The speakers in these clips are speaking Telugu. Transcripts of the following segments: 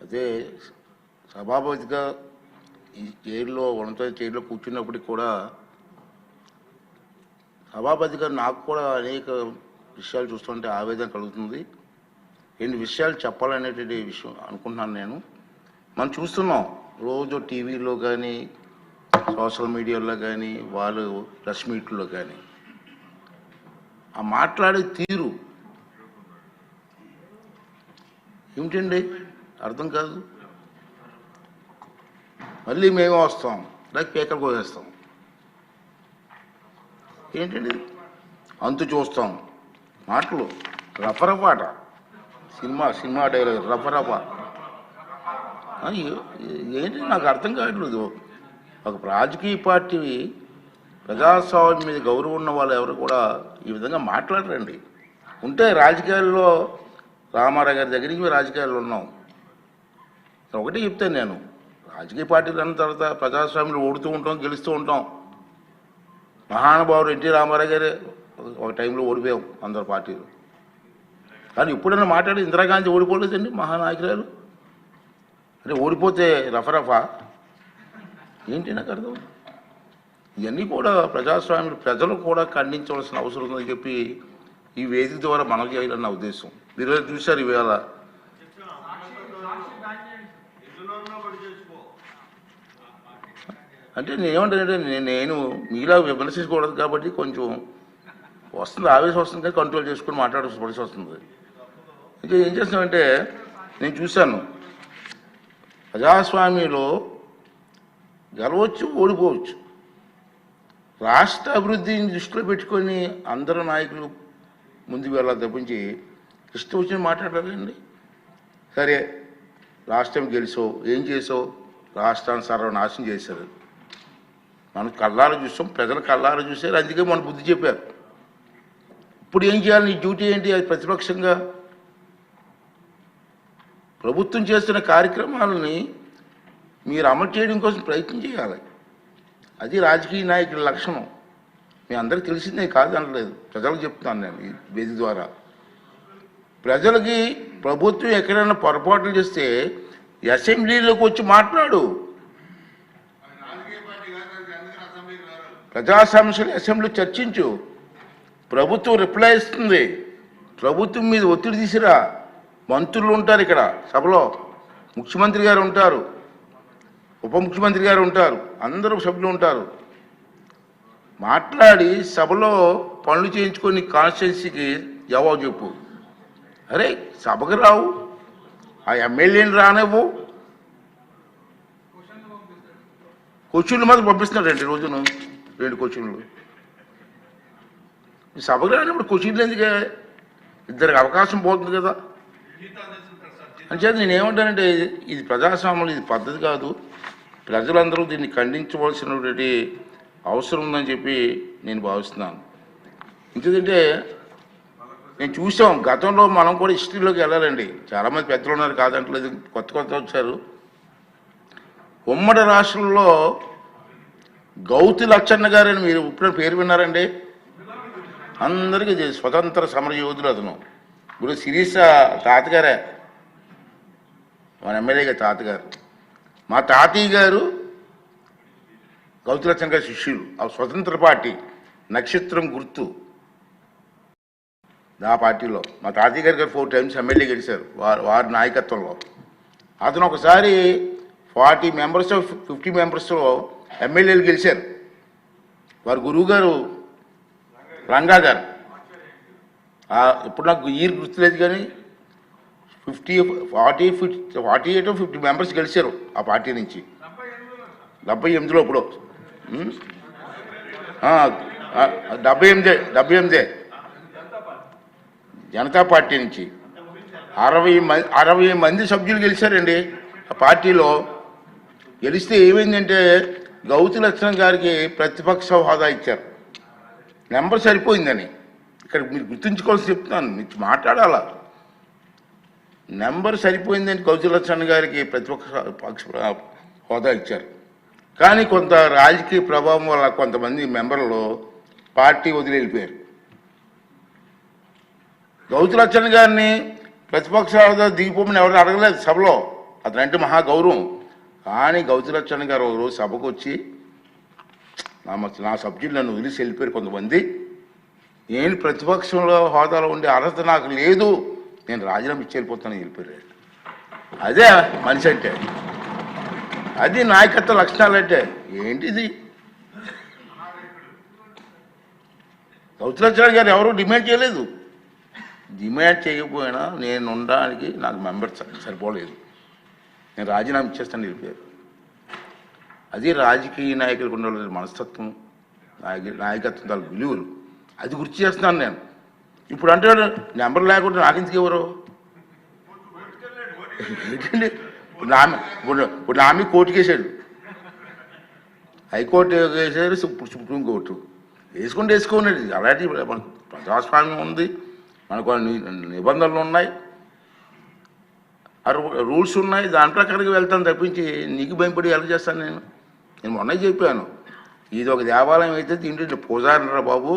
అదే సభాపతిగా ఈ చైర్లో ఉన్నత చైర్లో కూర్చున్నప్పటికి కూడా సభాపతిగా నాకు కూడా అనేక విషయాలు చూస్తుంటే ఆవేదన కలుగుతుంది. ఎన్ని విషయాలు చెప్పాలనేటువంటి విషయం అనుకుంటున్నాను నేను. మనం చూస్తున్నాం రోజు టీవీలో కానీ సోషల్ మీడియాలో కానీ వాళ్ళు ప్రెస్ మీట్లో కానీ ఆ మాట్లాడే తీరు ఏమిటండి అర్థం కాదు. మళ్ళీ మేమే వస్తాం లేక పేకలు కోసేస్తాం. ఏంటండి అంతు చూస్తాం మాటలు రఫరఫాట సినిమా డైలాగ్ రఫరఫ ఏంటి నాకు అర్థం కావట్లేదు. ఒక రాజకీయ పార్టీ ప్రజాస్వామ్యం మీద గౌరవం ఉన్న వాళ్ళు ఎవరు కూడా ఈ విధంగా మాట్లాడరండి. ఉంటే రాజకీయాల్లో రామారావు గారి దగ్గర నుంచి రాజకీయాల్లో ఉన్నాం. ఒకటే చెప్తాను నేను, రాజకీయ పార్టీలు అన్న తర్వాత ప్రజాస్వామ్యంలో ఓడుతూ ఉంటాం, గెలుస్తూ ఉంటాం. మహానుభావుడు ఎన్టీ రామారావు గారే ఒక టైంలో ఓడిపోయాం అందరు పార్టీలు. కానీ ఇప్పుడైనా మాట్లాడి ఇందిరాగాంధీ ఓడిపోలేదండి మహానాయకురాలు. అంటే ఓడిపోతే రఫరఫా ఏంటి నాకు అర్థం. ఇవన్నీ కూడా ప్రజాస్వామ్యం ప్రజలు కూడా ఖండించవలసిన అవసరం ఉందని చెప్పి ఈ వేదిక ద్వారా మనకు చేయాలని నా ఉద్దేశం. మీరు చూశారు ఇవాళ అంటే నేనేమంటానంటే నేను మీలా విమర్శించకూడదు కాబట్టి కొంచెం వస్తుంది, ఆవేశం వస్తుంది కానీ కంట్రోల్ చేసుకుని మాట్లాడాల్సి వస్తుంది. ఇంకా ఏం చేస్తామంటే నేను చూశాను ప్రజాస్వామ్యంలో గెలవచ్చు ఓడిపోవచ్చు. రాష్ట్ర అభివృద్ధిని దృష్టిలో పెట్టుకొని అందరూ నాయకులు ముందుకు వెళ్ళాలి తప్పించి ఇష్టం వచ్చి మాట్లాడాలండి. సరే రాష్ట్రం గెలిచావు, ఏం చేసావు? రాష్ట్రాన్ని సర్వనాశనం చేశారు. మనం కళ్ళారా చూసాం, ప్రజలు కళ్ళారా చూశారు, అందుకే మన బుద్ధి చెప్పారు. ఇప్పుడు ఏం చేయాలి? నీ డ్యూటీ ఏంటి? అది ప్రతిపక్షంగా ప్రభుత్వం చేస్తున్న కార్యక్రమాలని మీరు అమలు చేయడం కోసం ప్రయత్నం చేయాలి. అది రాజకీయ నాయకుల లక్షణం. మీ అందరికీ తెలిసిందే కాదు అనలేదు, ప్రజలకు చెప్తున్నాను నేను ఈ వేదిక ద్వారా. ప్రజలకి ప్రభుత్వం ఎక్కడైనా పొరపాట్లు చేస్తే అసెంబ్లీలోకి వచ్చి మాట్లాడు. ప్రజా సమస్యలు అసెంబ్లీ చర్చించు. ప్రభుత్వం రిప్లై ఇస్తుంది. ప్రభుత్వం మీద ఒత్తిడి తీసిరా. మంత్రులు ఉంటారు ఇక్కడ సభలో, ముఖ్యమంత్రి గారు ఉంటారు, ఉప ముఖ్యమంత్రి గారు ఉంటారు, అందరూ సభ్యులు ఉంటారు. మాట్లాడి సభలో పనులు చేయించుకొని కాన్స్టిట్యున్సీకి జవాబు చెప్పు. అరే సభకు రావు, ఆ ఎమ్మెల్యేని రానివ్వు. క్వశ్చన్లు మాత్రం పంపిస్తున్నాడండి రోజును 2 క్వశ్చన్లు. సభకు రానిప్పుడు క్వశ్చన్లు ఎందుకే? ఇద్దరికి అవకాశం పోతుంది కదా. అంచేత నేనేమంటానంటే ఇది ప్రజాస్వామ్యం, ఇది పద్ధతి కాదు. ప్రజలందరూ దీన్ని ఖండించవలసినటువంటి అవసరం ఉందని చెప్పి నేను భావిస్తున్నాను. ఎందుకంటే నేను చూసాం గతంలో, మనం కూడా హిస్టరీలోకి వెళ్ళాలండి. చాలామంది పెద్దలు ఉన్నారు కాదంటలేదు, కొత్త వచ్చారు. ఉమ్మడి రాష్ట్రంలో గౌతి లచ్చన్న గారు అని మీరు ఇప్పుడు పేరు విన్నారండి? అందరికీ స్వతంత్ర సమర యోధులు అతను. ఇప్పుడు శిరీష తాతగారే, మన ఎమ్మెల్యేగా తాతగారు. మా తాతయ్య గారు గౌతి లచ్చన్న గారి శిష్యులు. ఆ స్వతంత్ర పార్టీ నక్షత్రం గుర్తు ఆ పార్టీలో మా తాతయ్య గారు 4 టైమ్స్ ఎమ్మెల్యే గెలిచారు వారి నాయకత్వంలో. అతను ఒకసారి 40 మెంబర్స్ 50 మెంబర్స్లో ఎమ్మెల్యేలు గెలిచారు. వారి గురువు గారు రంగా గారు. ఇప్పుడు నాకు ఇయర్ గుర్తులేదు కానీ 48 50 మెంబర్స్ గెలిచారు ఆ పార్టీ నుంచి 78లో. ఇప్పుడు 78 జనతా పార్టీ నుంచి 60 మంది సభ్యులు గెలిచారండి ఆ పార్టీలో. గెలిస్తే ఏమైందంటే గౌతి లక్షణం గారికి ప్రతిపక్ష హోదా ఇచ్చారు. నెంబర్ సరిపోయిందని ఇక్కడ మీరు గుర్తుంచుకోవాల్సి చెప్తున్నాను, మీరు మాట్లాడాలా. నెంబర్ సరిపోయిందని గౌతి లక్షణ్ గారికి ప్రతిపక్ష హోదా ఇచ్చారు. కానీ కొంత రాజకీయ ప్రభావం వల్ల కొంతమంది మెంబర్లు పార్టీ వదిలి వెళ్ళిపోయారు. గౌతి లక్షణ్ గారిని ప్రతిపక్ష హోదా దిగిపోమని ఎవరు అడగలేదు సభలో. అతనంటే మహా గౌరవం. కానీ గౌతులచ్చన్న గారు ఒక రోజు సభకు వచ్చి నా సబ్జెక్టు నన్ను వదిలేసి వెళ్ళిపోయారు కొంతమంది. నేను ప్రతిపక్షంలో హోదాలో ఉండే అర్హత నాకు లేదు, నేను రాజీనామా ఇచ్చి వెళ్ళిపోతానని వెళ్ళిపోయారు. అదే మనిషి అంటే, అది నాయకత్వ లక్షణాలు అంటే ఏంటిది? గౌతులచ్చన్న గారు ఎవరు డిమాండ్ చేయలేదు. డిమాండ్ చేయకపోయినా నేను ఉండడానికి నాకు మెంబర్ సరిపోలేదు, నేను రాజీనామా ఇచ్చేస్తాను వెళ్ళిపోయారు. అది రాజకీయ నాయకులకు ఉండాల్సిన మనస్తత్వం, నాయకత్వం తాలూకు విలువలు. అది గుర్తు చేస్తున్నాను నేను. ఇప్పుడు అంటే నెంబర్ లేకుండా నాకెందుకు ఎవరు ఏంటండి? ఇప్పుడు నా మీద కోర్టుకు వేసాడు, హైకోర్టు వేసారు, సుప్రీంకోర్టు వేసుకోండి. అలాంటి మనకు ప్రజాస్వామ్యం ఉంది, మనకు నిబంధనలు ఉన్నాయి, రూల్స్ ఉన్నాయి, దాని ప్రకారంగా వెళ్తాను తప్పించి నీకు భయపడి ఎలా చేస్తాను నేను మొన్న చెప్పాను, ఇది ఒక దేవాలయం అయితే దీంట్లో పూజారిరా బాబు,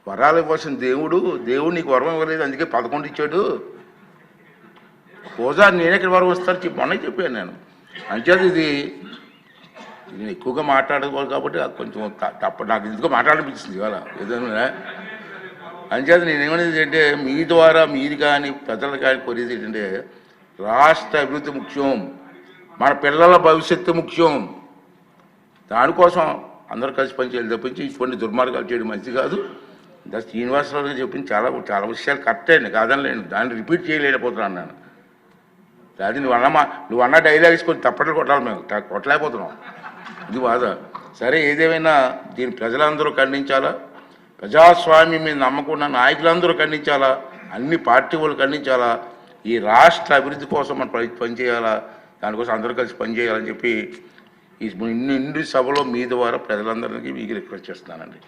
వరాలు ఇవ్వాల్సిన దేవుడు నీకు వరం ఇవ్వలేదు, అందుకే 11 ఇచ్చాడు, పూజారి నేనెక్కడ వరం వస్తాను మొన్న చెప్పాను నేను. అంచేత ఇది నేను ఎక్కువగా మాట్లాడుకోవాలి కాబట్టి కొంచెం నాకు ఎందుకో మాట్లాడనిపించింది ఇవాళ ఏదైనా. అంచేత నేనేమనేది అంటే మీ ద్వారా మీరు కానీ ప్రజలు కానీ కోరేది ఏంటంటే రాష్ట్ర అభివృద్ధి ముఖ్యం, మన పిల్లల భవిష్యత్తు ముఖ్యం. దానికోసం అందరూ కలిసి పనిచేయాలి తప్పించి ఇటువంటి దుర్మార్గాలు చేయడం మంచిది కాదు. శ్రీనివాసరావు గారు చెప్పింది చాలా విషయాలు కరెక్టే అండి, కాదనలేను, దాన్ని రిపీట్ చేయలేకపోతున్నాను నేను. అది నువ్వు అన్న డైలాగ్స్ కొంచెం తప్పట్లు కొట్టాలి, మేము కొట్టలేకపోతున్నాం, ఇది బాధ. సరే ఏదేమైనా దీన్ని ప్రజలందరూ ఖండించాలా, ప్రజాస్వామ్యం మీద నమ్మకున్న నాయకులందరూ ఖండించాలా, అన్ని పార్టీ వాళ్ళు ఖండించాలా, ఈ రాష్ట్ర అభివృద్ధి కోసం మనం పనిచేయాలా, దానికోసం అందరూ కలిసి పనిచేయాలని చెప్పి ఈ నిండు సభలో మీ ద్వారా ప్రజలందరికీ మీకు రిక్వెస్ట్ చేస్తున్నానండి.